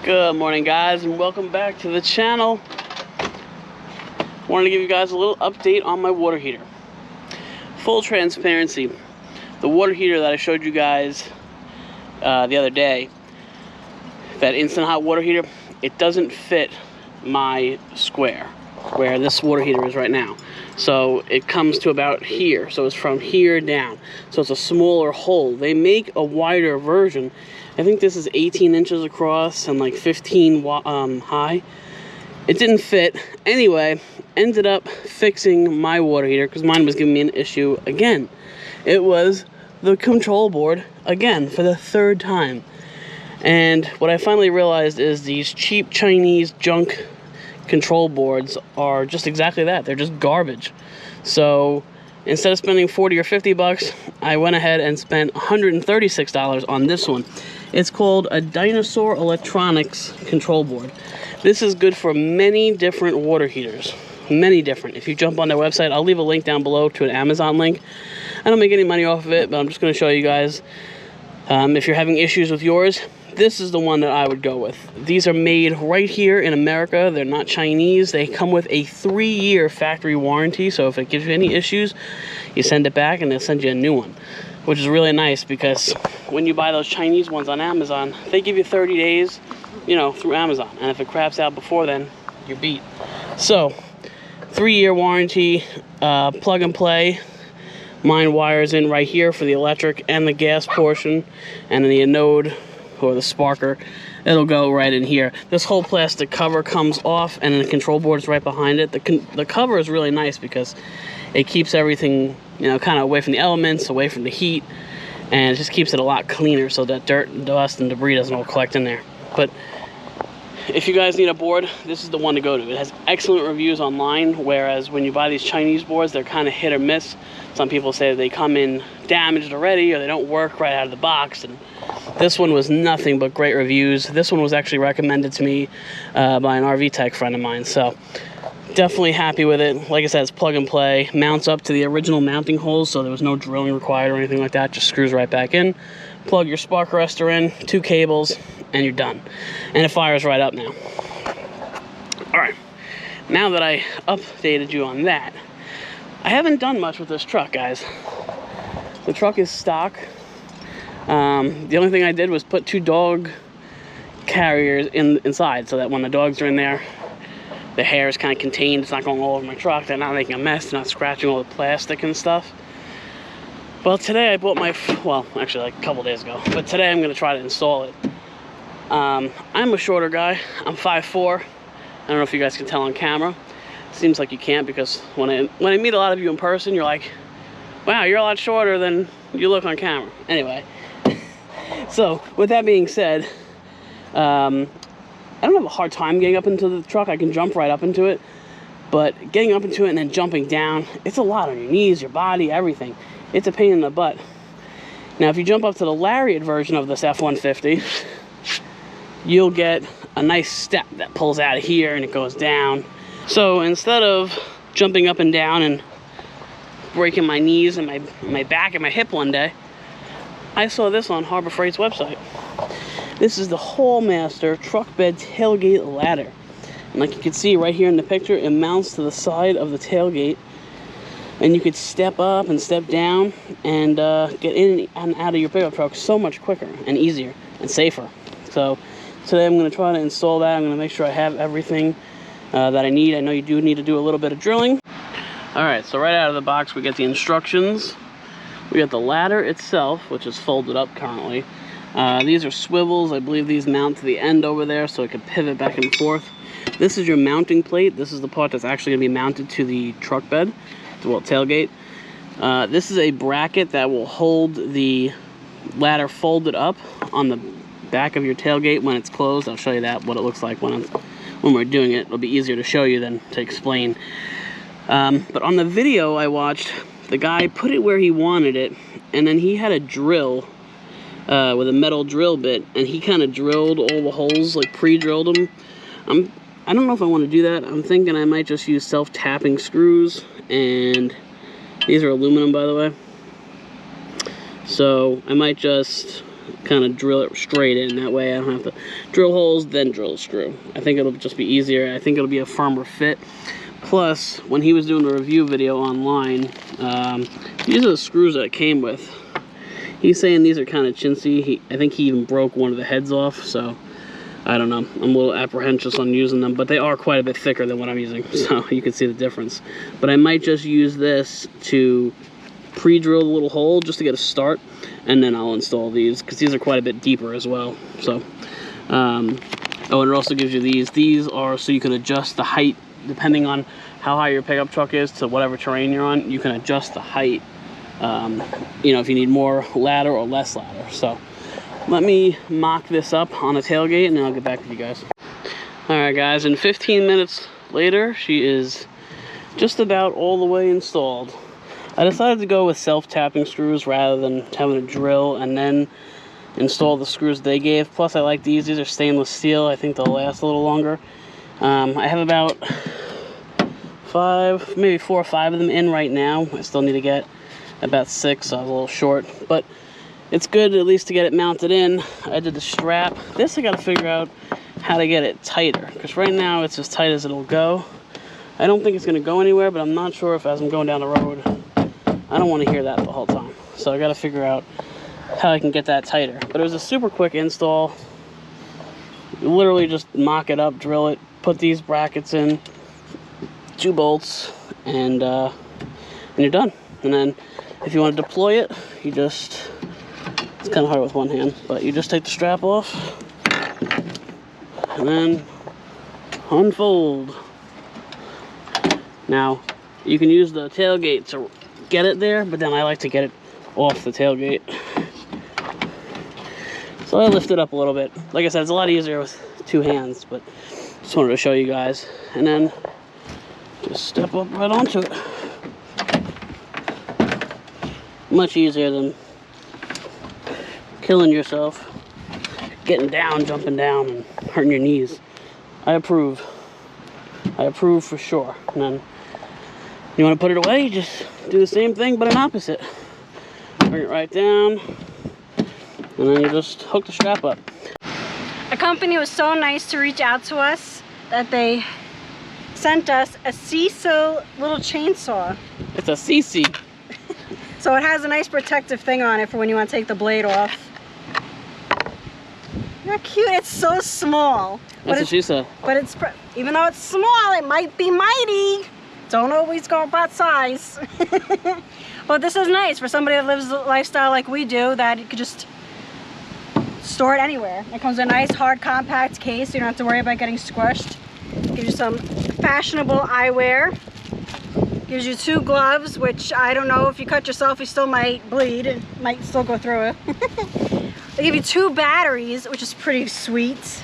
Good morning, guys, and welcome back to the channel. Wanted to give you guys a little update on my water heater. Full transparency, the water heater that I showed you guys the other day, that instant hot water heater, it doesn't fit my square where this water heater is right now. So it comes to about here, so it's from here down, so it's a smaller hole. They make a wider version. I think this is 18 inches across and like 15 high. It didn't fit. Anyway, ended up fixing my water heater because mine was giving me an issue again. It was the control board again for the third time. And what I finally realized is these cheap Chinese junk control boards are just exactly that. They're just garbage. So instead of spending 40 or 50 bucks, I went ahead and spent $136 on this one. It's called a Dinosaur Electronics control board. This is good for many different water heaters. Many different. If you jump on their website, I'll leave a link down below to an Amazon link. I don't make any money off of it, but I'm just going to show you guys. If you're having issues with yours, this is the one that I would go with. These are made right here in America. They're not Chinese. They come with a 3-year factory warranty, so if it gives you any issues, you send it back and they'll send you a new one, which is really nice because when you buy those Chinese ones on Amazon, they give you 30 days, you know, through Amazon, and if it craps out before then, you're beat. So 3-year warranty, plug and play. Mine wires in right here for the electric and the gas portion, and then the anode or the sparker, it'll go right in here. This whole plastic cover comes off and the control board is right behind it. The cover is really nice because it keeps everything, you know, kind of away from the elements, away from the heat, and it just keeps it a lot cleaner so that dirt and dust and debris doesn't all collect in there. But if you guys need a board, this is the one to go to. It has excellent reviews online, whereas when you buy these Chinese boards, they're kind of hit or miss. Some people say they come in damaged already or they don't work right out of the box, and this one was nothing but great reviews. This one was actually recommended to me by an RV tech friend of mine, so definitely happy with it. Like I said, it's plug and play, mounts up to the original mounting holes, so there was no drilling required or anything like that. Just screws right back in, plug your spark arrestor in, 2 cables, and you're done. And it fires right up now. Alright, now that I updated you on that, I haven't done much with this truck, guys. The truck is stock. The only thing I did was put 2 dog carriers inside so that when the dogs are in there, the hair is kind of contained. It's not going all over my truck. They're not making a mess. They're not scratching all the plastic and stuff. Well, today I bought my, well, actually like a couple days ago, but today I'm going to try to install it. I'm a shorter guy. I'm 5'4". I don't know if you guys can tell on camera. Seems like you can't, because when I meet a lot of you in person, you're like, wow, you're a lot shorter than you look on camera. Anyway, so with that being said, I don't have a hard time getting up into the truck. I can jump right up into it, but getting up into it and then jumping down, it's a lot on your knees, your body, everything. It's a pain in the butt. Now, if you jump up to the Lariat version of this F-150, you'll get a nice step that pulls out of here and it goes down. So instead of jumping up and down and breaking my knees and my back and my hip one day, I saw this on Harbor Freight's website. This is the Hallmaster truck bed tailgate ladder. And like you can see right here in the picture, it mounts to the side of the tailgate. And you could step up and step down and get in and out of your pickup truck so much quicker and easier and safer. So today I'm going to try to install that. I'm going to make sure I have everything that I need. I know you do need to do a little bit of drilling. Alright, so right out of the box we get the instructions. We got the ladder itself, which is folded up currently. These are swivels. I believe these mount to the end over there so it can pivot back and forth. This is your mounting plate. This is the part that's actually going to be mounted to the truck bed, well, tailgate. This is a bracket that will hold the ladder folded up on the back of your tailgate when it's closed. I'll show you that, what it looks like when we're doing it. It'll be easier to show you than to explain. But on the video I watched, the guy put it where he wanted it, and then he had a drill with a metal drill bit, and he kind of drilled all the holes, like pre-drilled them. I don't know if I want to do that. I'm thinking I might just use self-tapping screws, and these are aluminum, by the way. So I might just kind of drill it straight in. That way I don't have to drill holes, then drill a screw. I think it'll just be easier. I think it'll be a firmer fit. Plus, when he was doing the review video online, these are the screws that it came with. He's saying these are kind of chintzy. I think he even broke one of the heads off, so I don't know. I'm a little apprehensive on using them, but they are quite a bit thicker than what I'm using, so you can see the difference. But I might just use this to pre-drill the little hole just to get a start, and then I'll install these, because these are quite a bit deeper as well. So, oh, and it also gives you these. These are so you can adjust the height depending on how high your pickup truck is to whatever terrain you're on. You can adjust the height, you know, if you need more ladder or less ladder. So let me mock this up on a tailgate, and then I'll get back with you guys. All right, guys, and 15 minutes later, she is just about all the way installed. I decided to go with self-tapping screws rather than having to drill and then install the screws they gave. Plus, I like these. These are stainless steel. I think they'll last a little longer. I have about 5, maybe 4 or 5 of them in right now. I still need to get about 6, so I was a little short. But it's good at least to get it mounted in. I did the strap. This I got to figure out how to get it tighter, because right now it's as tight as it'll go. I don't think it's going to go anywhere, but I'm not sure if as I'm going down the road, I don't want to hear that the whole time. So I got to figure out how I can get that tighter. But it was a super quick install. You literally just mock it up, drill it, put these brackets in, 2 bolts, and you're done. And then if you want to deploy it, you just, it's kind of hard with one hand, but you just take the strap off and then unfold. Now, you can use the tailgate to get it there, but then I like to get it off the tailgate. So I lift it up a little bit. Like I said, it's a lot easier with 2 hands, but just wanted to show you guys. And then just step up right onto it. Much easier than killing yourself, getting down, jumping down, and hurting your knees. I approve. I approve for sure. And then you want to put it away, just do the same thing, but an opposite. Bring it right down, and then you just hook the strap up. A company was so nice to reach out to us that they sent us a CISO little chainsaw. It's a CC. So it has a nice protective thing on it for when you want to take the blade off. How cute. It's so small. That's what she said. But it's, even though it's small, it might be mighty. Don't always go about size. But this is nice for somebody that lives a lifestyle like we do, that you could just store it anywhere. It comes in a nice, hard, compact case. So you don't have to worry about getting squished. Gives you some fashionable eyewear. Gives you 2 gloves, which I don't know, if you cut yourself, you still might bleed. It might still go through it. They give you 2 batteries, which is pretty sweet.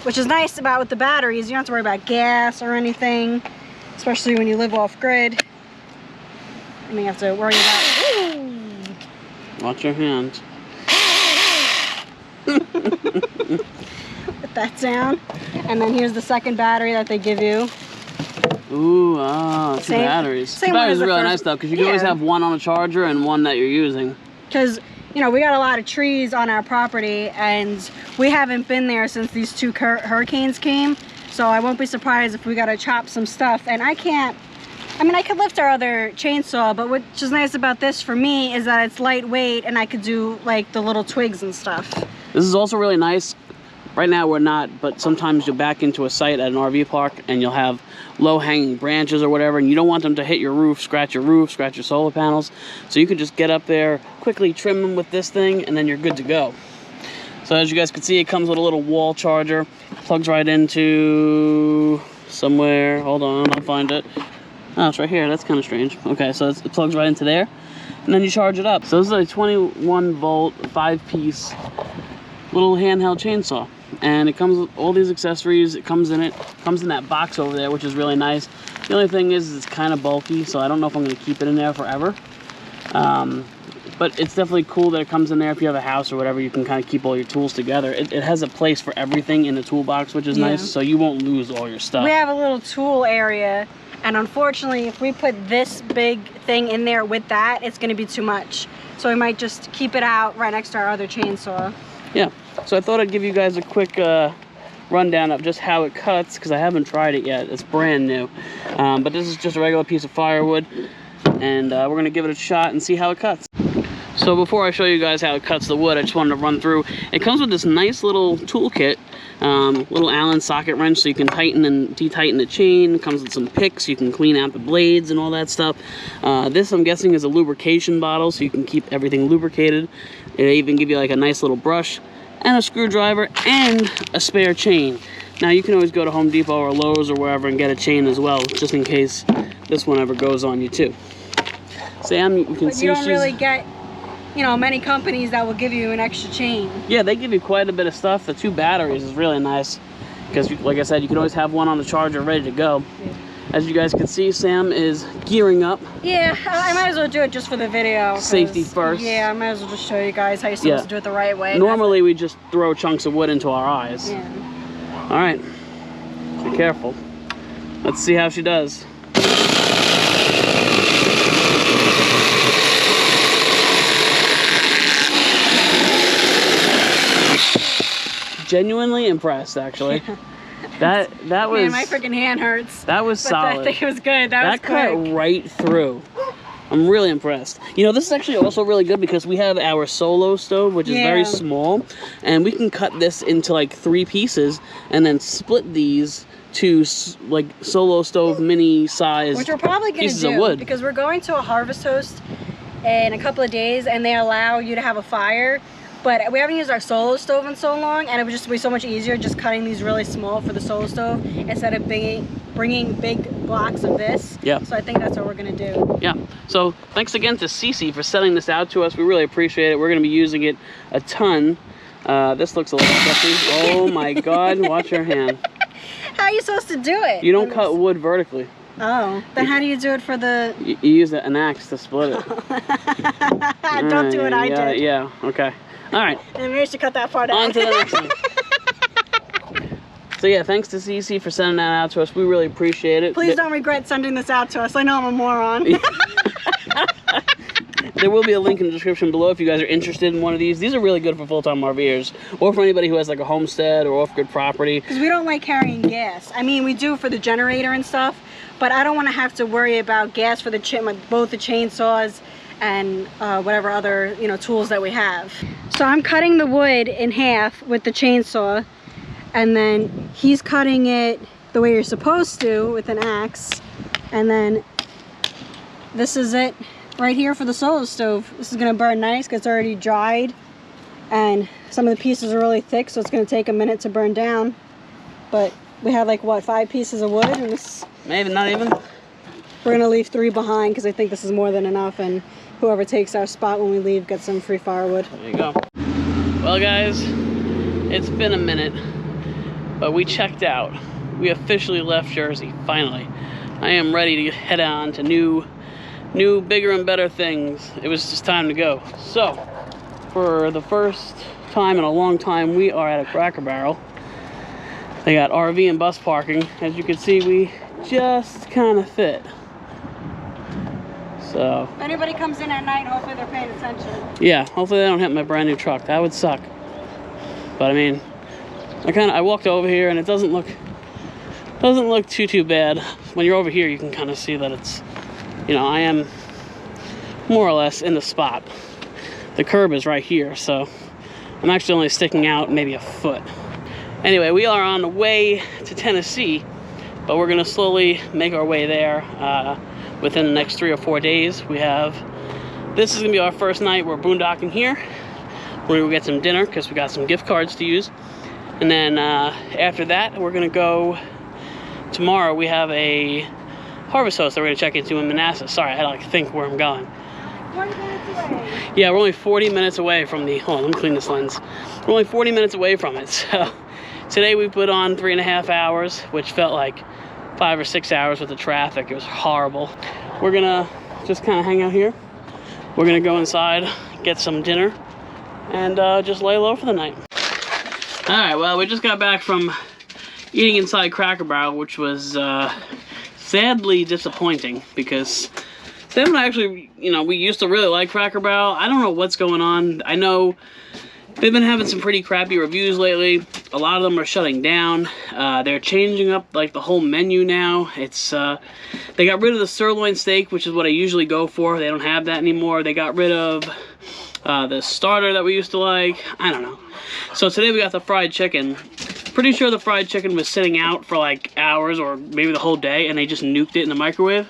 Which is nice about with the batteries, you don't have to worry about gas or anything, especially when you live off grid. And you have to worry about. Ooh. Watch your hands. Put that down. And then here's the second battery that they give you. Ooh, ah, 2 batteries. 2 batteries are really nice though, because you can always have one on a charger and one that you're using. Because, you know, we got a lot of trees on our property, and we haven't been there since these 2 hurricanes came. So I won't be surprised if we got to chop some stuff. And I can't, I mean, I could lift our other chainsaw, but which is nice about this for me is that it's lightweight, and I could do like the little twigs and stuff. This is also really nice. Right now we're not, but sometimes you'll back into a site at an RV park and you'll have low-hanging branches or whatever, and you don't want them to hit your roof, scratch your solar panels. So you can just get up there, quickly trim them with this thing, and then you're good to go. So as you guys can see, it comes with a little wall charger. Plugs right into somewhere. Hold on, I'll find it. Oh, it's right here. That's kind of strange. Okay, so it plugs right into there, and then you charge it up. So this is a 21-volt, 5-piece little handheld chainsaw. And it comes with all these accessories. It comes in that box over there, which is really nice. The only thing is it's kind of bulky, so I don't know if I'm going to keep it in there forever. But it's definitely cool that it comes in there. If you have a house or whatever, you can kind of keep all your tools together. It has a place for everything in the toolbox, which is nice, so you won't lose all your stuff. We have a little tool area, and unfortunately, if we put this big thing in there with that, it's going to be too much. So we might just keep it out right next to our other chainsaw. Yeah, so I thought I'd give you guys a quick rundown of just how it cuts, because I haven't tried it yet. It's brand new. But this is just a regular piece of firewood, and we're going to give it a shot and see how it cuts. So before I show you guys how it cuts the wood, I just wanted to run through. It comes with this nice little toolkit, little Allen socket wrench so you can tighten and de-tighten the chain. It comes with some picks so you can clean out the blades and all that stuff. This, I'm guessing, is a lubrication bottle so you can keep everything lubricated. They even give you like a nice little brush and a screwdriver and a spare chain. Now you can always go to Home Depot or Lowe's or wherever and get a chain as well, just in case this one ever goes on you too. Sam, you can see you don't really get, you know, many companies that will give you an extra chain. Yeah, they give you quite a bit of stuff. The 2 batteries is really nice because, like I said, you can always have one on the charger ready to go. Yeah. As you guys can see, Sam is gearing up. Yeah, I might as well do it just for the video. Safety first. Yeah, I might as well just show you guys how you're supposed to do it the right way. Normally we just throw chunks of wood into our eyes. Yeah. All right, be careful. Let's see how she does. Genuinely impressed, actually. That was. Man, my freaking hand hurts. That was solid. I think it was good. That cut right through. I'm really impressed. You know, this is actually also really good because we have our solo stove, which is very small, and we can cut this into like 3 pieces and then split these to like solo stove mini size, which we're probably going to do because we're going to a harvest host in a couple of days, and they allow you to have a fire. But we haven't used our solo stove in so long, and it would just be so much easier just cutting these really small for the solo stove instead of bringing big blocks of this. Yeah. So I think that's what we're gonna do. Yeah. So thanks again to Cece for sending this out to us. We really appreciate it. We're gonna be using it a ton. This looks a little messy. Oh my God! Watch your hand. How are you supposed to do it? You don't cut wood vertically. Oh, then how do you do it for the... You use an axe to split it. Don't do what I did. Yeah, okay. All right. And we should cut that part out. On to the next one. So yeah, thanks to Cece for sending that out to us. We really appreciate it. Please don't regret sending this out to us. I know I'm a moron. There will be a link in the description below if you guys are interested in one of these. These are really good for full-time RVers or for anybody who has like a homestead or off-grid property. Because we don't like carrying gas. I mean, we do for the generator and stuff, but I don't want to have to worry about gas for the both the chainsaws and whatever other tools that we have. So I'm cutting the wood in half with the chainsaw, and then he's cutting it the way you're supposed to with an axe, and then this is it right here for the solo stove. This is gonna burn nice because it's already dried, and some of the pieces are really thick, so it's gonna take a minute to burn down. But we have like what, 5 pieces of wood, and this maybe not even. We're gonna leave 3 behind because I think this is more than enough, and whoever takes our spot when we leave gets some free firewood. There you go. Well guys, it's been a minute, but we checked out. We officially left Jersey, finally. I am ready to head on to new, bigger and better things. It was just time to go. So, for the first time in a long time, we are at a Cracker Barrel. They got RV and bus parking. As you can see, we just kind of fit. So, if anybody comes in at night, hopefully they're paying attention. Yeah, hopefully they don't hit my brand new truck. That would suck. But I mean, I walked over here and it doesn't look too bad. When you're over here, you can kind of see that it's, I am more or less in the spot. The curb is right here, so I'm actually only sticking out maybe a foot. Anyway, we are on the way to Tennessee, but we're gonna slowly make our way there. Within the next 3 or 4 days. This is gonna be our first night. We're boondocking here. We're gonna go get some dinner because we got some gift cards to use. And then after that, we're gonna go, tomorrow we have a harvest host that we're gonna check into in Manassas. Sorry, I had to think where I'm going. 40 minutes away. Yeah, we're only 40 minutes away from the, hold on, let me clean this lens. We're only 40 minutes away from it. So today we put on 3.5 hours, which felt like 5 or 6 hours with the traffic. It was horrible. We're gonna just kind of hang out here. We're gonna go inside, get some dinner, and just lay low for the night. All right, well, we just got back from eating inside Cracker Barrel, which was sadly disappointing because Sam and I actually, you know, we used to really like Cracker Barrel. I don't know what's going on. I know they've been having some pretty crappy reviews lately. A lot of them are shutting down. They're changing up like the whole menu now. It's they got rid of the sirloin steak, which is what I usually go for. They don't have that anymore. They got rid of the starter that we used to like. I don't know. So today we got the fried chicken. Pretty sure the fried chicken was sitting out for like hours or maybe the whole day, and they just nuked it in the microwave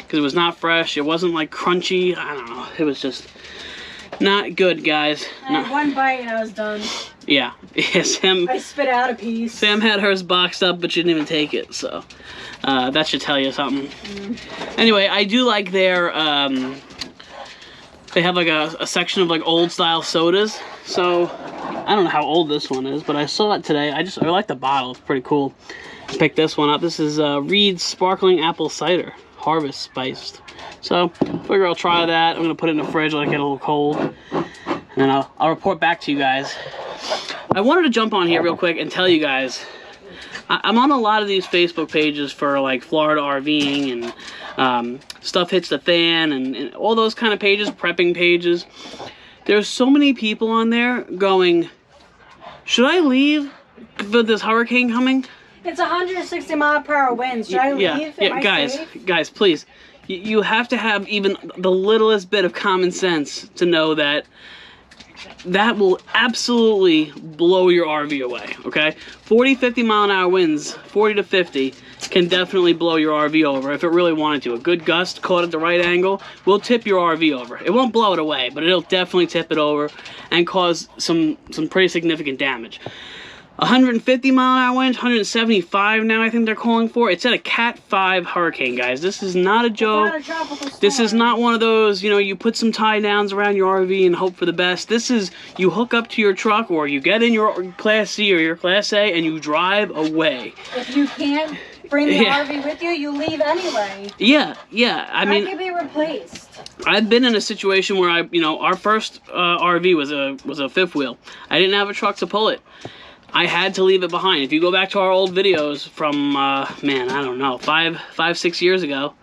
because it was not fresh. It wasn't like crunchy. I don't know. It was just not good, guys. I had one bite and I was done. Yeah. Yeah, Sam. I spit out a piece. Sam had hers boxed up, but she didn't even take it. So that should tell you something. Anyway, I do like their. They have like a section of like old style sodas. So I don't know how old this one is, but I saw it today. I like the bottle. It's pretty cool. Picked this one up. This is Reed's Sparkling Apple Cider, Harvest Spiced. So figure I'll try that. I'm gonna put it in the fridge, let it get a little cold, and then I'll report back to you guys. I wanted to jump on here real quick and tell you guys, I'm on a lot of these Facebook pages for like Florida RVing and Stuff Hits the Fan and all those kind of pages, prepping pages. There's so many people on there going, should I leave for this hurricane coming? It's 160 mile per hour winds. Should I leave? Yeah, guys, please. You have to have even the littlest bit of common sense to know that that will absolutely blow your RV away, okay? 40, 50 mile an hour winds, 40 to 50, can definitely blow your RV over if it really wanted to. A good gust caught at the right angle will tip your RV over. It won't blow it away, but it'll definitely tip it over and cause some pretty significant damage. 150 mile an hour winds, 175 now I think they're calling for. It's at a Cat 5 hurricane, guys. This is not a joke. It's not a tropical storm. This is not one of those, you know, you put some tie downs around your RV and hope for the best. This is, you hook up to your truck or you get in your Class C or your Class A and you drive away. If you can't bring the RV with you, you leave anyway. Yeah. I mean, that can be replaced. I've been in a situation where our first RV was a fifth wheel. I didn't have a truck to pull it. I had to leave it behind. If you go back to our old videos from, man, I don't know, 6 years ago.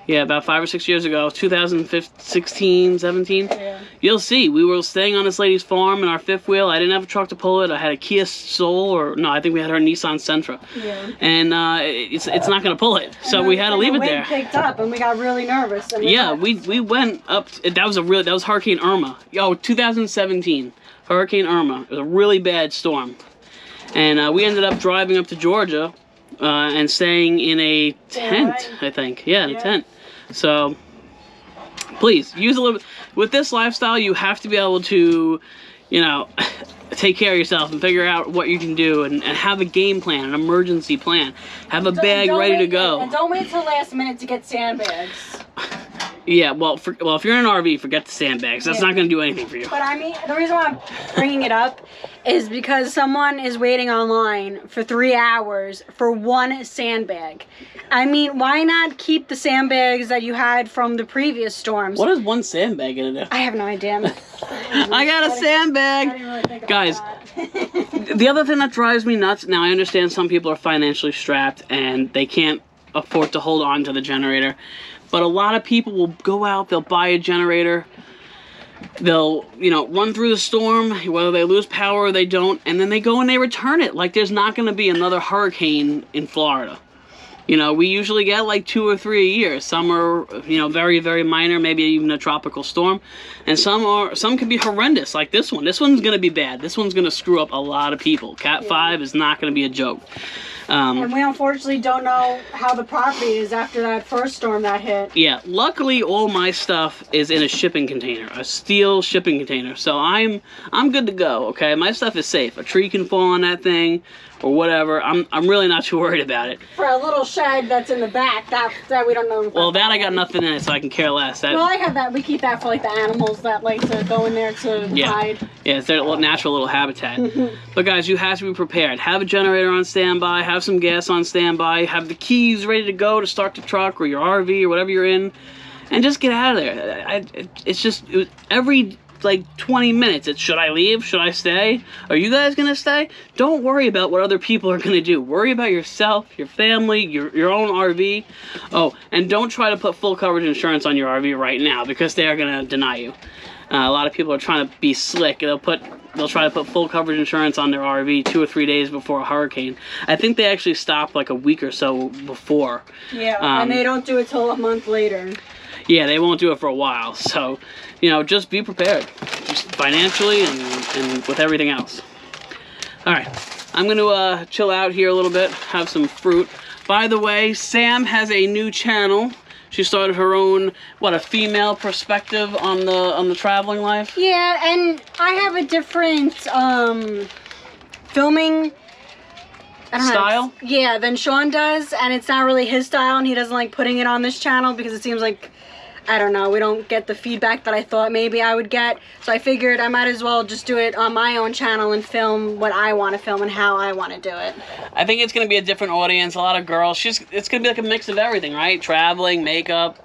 Yeah, about 5 or 6 years ago, 2016, 17. Yeah. You'll see, we were staying on this lady's farm in our fifth wheel. I didn't have a truck to pull it. I had a Kia Soul, or no, I think we had our Nissan Sentra. Yeah. And it's not going to pull it, so we had to leave it there. The wind picked up, and we got really nervous. And yeah, we went up. That was Hurricane Irma. 2017, Hurricane Irma. It was a really bad storm. And we ended up driving up to Georgia and staying in a tent, I think. Yeah, in a tent. So, please, use a little bit. With this lifestyle, you have to be able to, you know, take care of yourself and figure out what you can do and have a game plan, an emergency plan. Have a bag ready to go. And don't wait till the last minute to get sandbags. Yeah, well, if you're in an RV, forget the sandbags. That's not going to do anything for you. But I mean, the reason why I'm bringing it up is because someone is waiting online for 3 hours for one sandbag. I mean, why not keep the sandbags that you had from the previous storms? What is one sandbag going to do? I have no idea. I got a sandbag! I didn't really think Guys, that. The other thing that drives me nuts, now I understand some people are financially strapped and they can't afford to hold on to the generator. But a lot of people will go out, they'll buy a generator, they'll, run through the storm, whether they lose power or they don't, and then they go and they return it. Like there's not going to be another hurricane in Florida. We usually get like 2 or 3 a year. Some are, very, very minor, maybe even a tropical storm. And some can be horrendous, like this one. This one's going to be bad. This one's going to screw up a lot of people. Cat 5 is not going to be a joke. And we unfortunately don't know how the property is after that first storm that hit. Yeah, luckily all my stuff is in a shipping container, a steel shipping container. So I'm good to go, okay? My stuff is safe. A tree can fall on that thing or whatever. I'm really not too worried about it. For a little shed that's in the back, that we don't know. Well, that I got nothing in it, so I can care less. Well, I have that. We keep that for like the animals that like to go in there to hide. Yeah, it's their natural little habitat. But guys, you have to be prepared. Have a generator on standby. Have some gas on standby. Have the keys ready to go to start the truck or your RV or whatever you're in, and just get out of there. Every like 20 minutes. It's, should I leave? Should I stay? Are you guys gonna stay? Don't worry about what other people are gonna do. Worry about yourself, your family, your own RV. Oh, and don't try to put full coverage insurance on your RV right now, because they are gonna deny you. A lot of people are trying to be slick. They'll try to put full coverage insurance on their RV 2 or 3 days before a hurricane. I think they actually stopped like a week or so before. Yeah, and they don't do it till a month later. Yeah, they won't do it for a while. So, you know, just be prepared, just financially and with everything else. All right, I'm gonna chill out here a little bit, have some fruit. By the way, Sam has a new channel. She started her own, what, a female perspective on the traveling life? Yeah, and I have a different filming style? Yeah, than Sean does, and it's not really his style, and he doesn't like putting it on this channel because it seems like, I don't know, we don't get the feedback that I thought maybe I would get. So I figured I might as well just do it on my own channel and film what I want to film and how I want to do it. I think it's going to be a different audience, a lot of girls. It's going to be like a mix of everything, right? Traveling, makeup.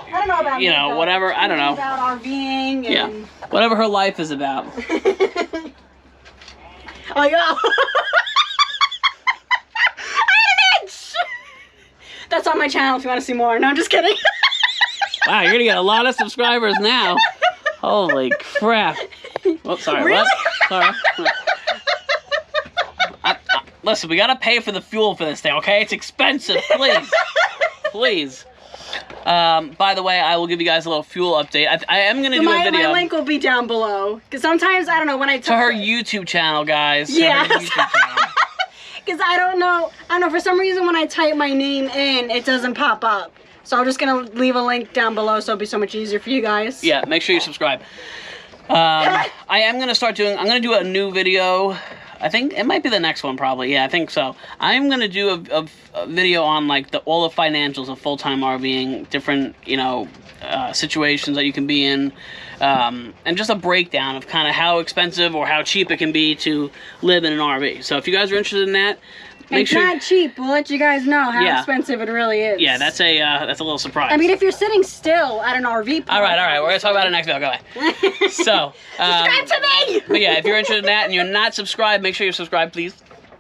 I don't know about makeup. Know, whatever, I don't know. About RVing and... Yeah, whatever her life is about. Oh, yeah. That's on my channel if you want to see more. No, I'm just kidding. Wow, you're gonna get a lot of subscribers now. Holy crap. Oh, sorry, really? What? Sorry. Listen, we gotta pay for the fuel for this thing, okay? It's expensive, please. Please. By the way, I will give you guys a little fuel update. I am gonna do a video. My link will be down below. Because sometimes, I don't know, when I... To her YouTube channel, guys. Yeah. To her YouTube channel. Because I don't know, for some reason when I type my name in, it doesn't pop up. So I'm just going to leave a link down below so it'll be so much easier for you guys. Yeah, make sure you subscribe. I am going to start doing, I'm going to do a new video. I think it might be the next one probably. Yeah, I think so. I'm going to do a video on like all the financials of full-time RVing, different, you know, situations that you can be in. And just a breakdown of kind of how expensive or how cheap it can be to live in an RV. So if you guys are interested in that, it's not cheap. We'll let you guys know how expensive it really is. Yeah, that's a little surprise. I mean, if you're sitting still at an RV park. All right. We're gonna talk about it next video. Go ahead. So subscribe to me. But yeah, if you're interested in that and you're not subscribed, make sure you're subscried, please.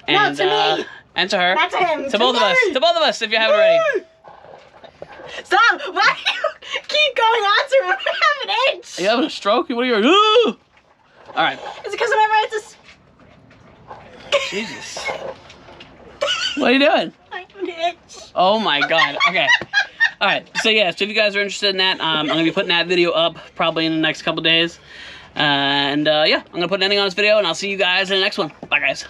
And, no, to me. And to her. Not to him. To both of us. To both of us, if you haven't already. Stop! Why do you keep going on to him? I have an itch. Are you having a stroke? What are you? Ooh! All right. Is it because whenever I have to... Jesus. What are you doing? I have an itch. Oh my God. Okay. All right. So yeah. So if you guys are interested in that, I'm gonna be putting that video up probably in the next couple days. And yeah, I'm gonna put an ending on this video, and I'll see you guys in the next one. Bye, guys.